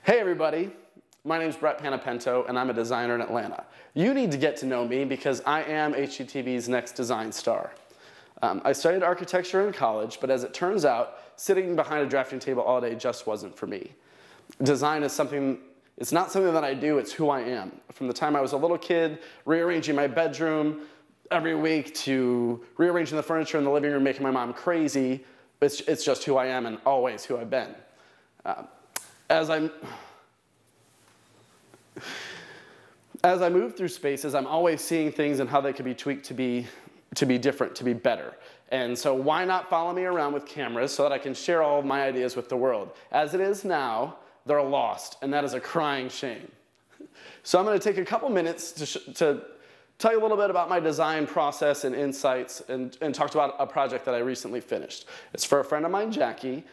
Hey everybody, my name is Brett Panapento and I'm a designer in Atlanta. You need to get to know me because I am HGTV's next design star. I studied architecture in college, but as it turns out, sitting behind a drafting table all day just wasn't for me. Design is something, it's not something that I do, it's who I am. From the time I was a little kid, rearranging my bedroom every week to rearranging the furniture in the living room, making my mom crazy, it's just who I am and always who I've been. As I move through spaces, I'm always seeing things and how they could be tweaked to be different, to be better. And so why not follow me around with cameras so that I can share all of my ideas with the world? As it is now, they're lost, and that is a crying shame. So I'm going to take a couple minutes to tell you a little bit about my design process and insights and talk about a project that I recently finished. It's for a friend of mine, Jackie.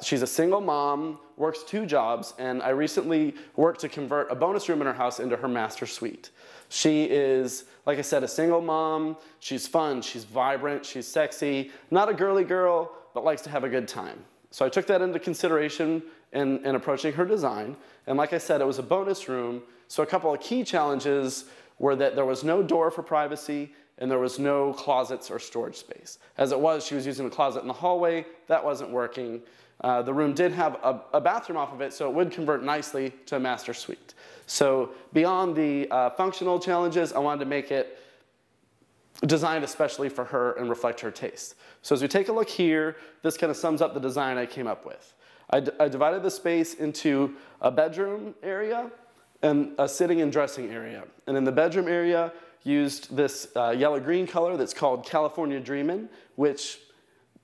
She's a single mom, works 2 jobs, and I recently worked to convert a bonus room in her house into her master suite. She is, like I said, a single mom. She's fun, she's vibrant, she's sexy, not a girly girl, but likes to have a good time. So I took that into consideration in approaching her design, and like I said, it was a bonus room, so a couple of key challenges were that there was no door for privacy, and there was no closets or storage space. As it was, she was using a closet in the hallway. That wasn't working. The room did have a bathroom off of it, so it would convert nicely to a master suite. So beyond the functional challenges, I wanted to make it designed especially for her and reflect her taste. So as we take a look here, this kind of sums up the design I came up with. I divided the space into a bedroom area and a sitting and dressing area. And in the bedroom area, used this yellow-green color that's called California Dreamin', which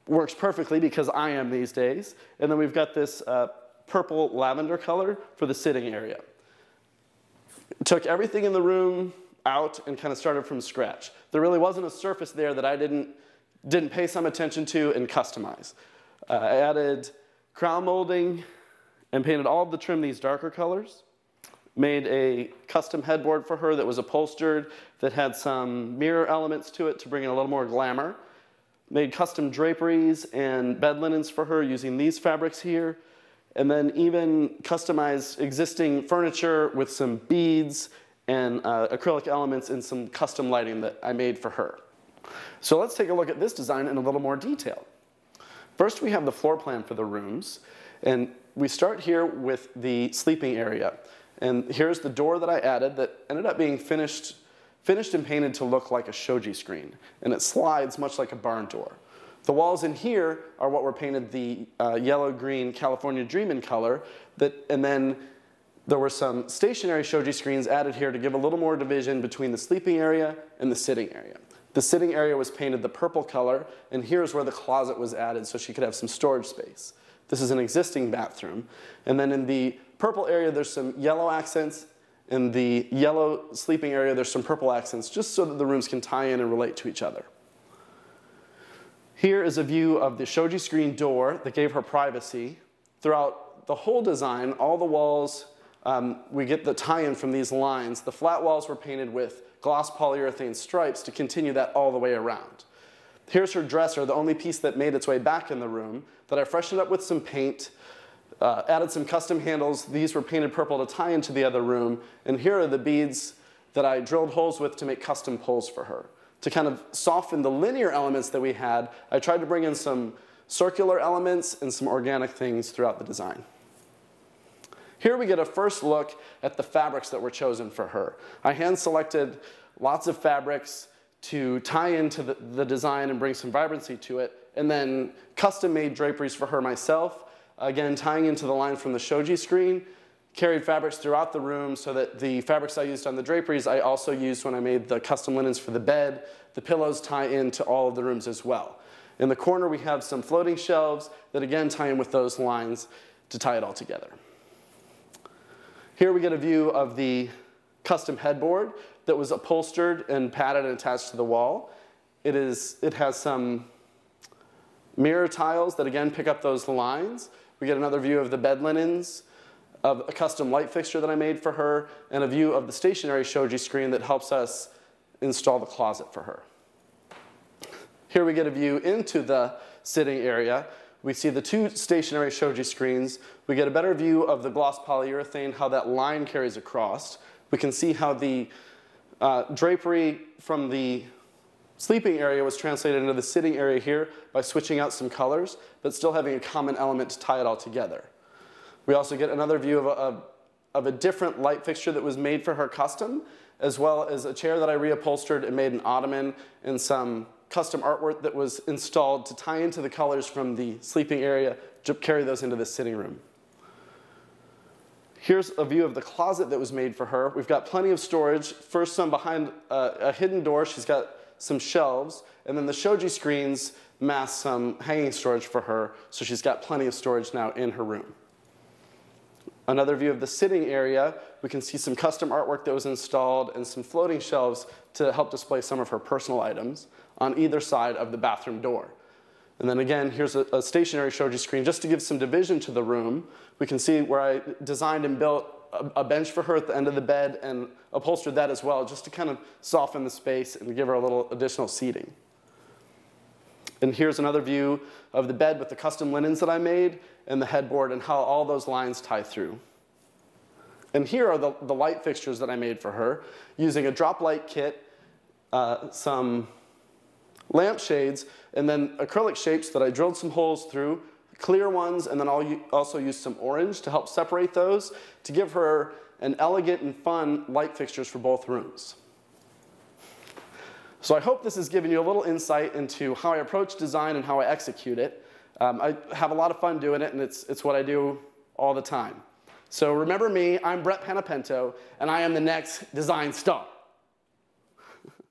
works perfectly because I am these days. And then we've got this purple lavender color for the sitting area. Took everything in the room out and kind of started from scratch. There really wasn't a surface there that I didn't pay some attention to and customize. I added crown molding and painted all of the trim these darker colors. Made a custom headboard for her that was upholstered, that had some mirror elements to it to bring in a little more glamour. Made custom draperies and bed linens for her using these fabrics here. And then even customized existing furniture with some beads and acrylic elements and some custom lighting that I made for her. So let's take a look at this design in a little more detail. First, we have the floor plan for the rooms. And we start here with the sleeping area. And here's the door that I added that ended up being finished and painted to look like a shoji screen. And it slides much like a barn door. The walls in here are what were painted the yellow-green California Dreamin' color. And then there were some stationary shoji screens added here to give a little more division between the sleeping area and the sitting area. The sitting area was painted the purple color, and here's where the closet was added so she could have some storage space. This is an existing bathroom. And then in the purple area, there's some yellow accents. In the yellow sleeping area, there's some purple accents, just so that the rooms can tie in and relate to each other. Here is a view of the shoji screen door that gave her privacy. Throughout the whole design, all the walls, we get the tie-in from these lines. The flat walls were painted with gloss polyurethane stripes to continue that all the way around. Here's her dresser, the only piece that made its way back in the room, that I freshened up with some paint, added some custom handles. These were painted purple to tie into the other room. And here are the beads that I drilled holes with to make custom poles for her. To kind of soften the linear elements that we had, I tried to bring in some circular elements and some organic things throughout the design. Here we get a first look at the fabrics that were chosen for her. I hand-selected lots of fabrics to tie into the design and bring some vibrancy to it, and then custom-made draperies for her myself, again tying into the line from the shoji screen. Carried fabrics throughout the room so that the fabrics I used on the draperies I also used when I made the custom linens for the bed. The pillows tie into all of the rooms as well. In the corner we have some floating shelves that again tie in with those lines to tie it all together. Here we get a view of the custom headboard that was upholstered and padded and attached to the wall. It has some mirror tiles that again pick up those lines. We get another view of the bed linens, of a custom light fixture that I made for her, and a view of the stationary shoji screen that helps us install the closet for her. Here we get a view into the sitting area we see the two stationary shoji screens. We get a better view of the gloss polyurethane, how that line carries across. We can see how the drapery from the sleeping area was translated into the sitting area here by switching out some colors, but still having a common element to tie it all together. We also get another view of a different light fixture that was made for her custom, as well as a chair that I reupholstered and made an ottoman and some custom artwork that was installed to tie into the colors from the sleeping area to carry those into the sitting room. Here's a view of the closet that was made for her. We've got plenty of storage. First, some behind a hidden door. She's got some shelves, and then the shoji screens mask some hanging storage for her, so she's got plenty of storage now in her room. Another view of the sitting area, we can see some custom artwork that was installed and some floating shelves to help display some of her personal items on either side of the bathroom door. And then again, here's a stationary shoji screen just to give some division to the room. We can see where I designed and built a bench for her at the end of the bed and upholstered that as well, just to kind of soften the space and give her a little additional seating. And here's another view of the bed with the custom linens that I made and the headboard and how all those lines tie through. And here are the light fixtures that I made for her using a drop light kit, some lamp shades, and then acrylic shapes that I drilled some holes through, clear ones, and then I'll also use some orange to help separate those to give her an elegant and fun light fixtures for both rooms. So I hope this has given you a little insight into how I approach design and how I execute it. I have a lot of fun doing it, and it's what I do all the time. So remember me, I'm Brett Panapento, and I am the next design star.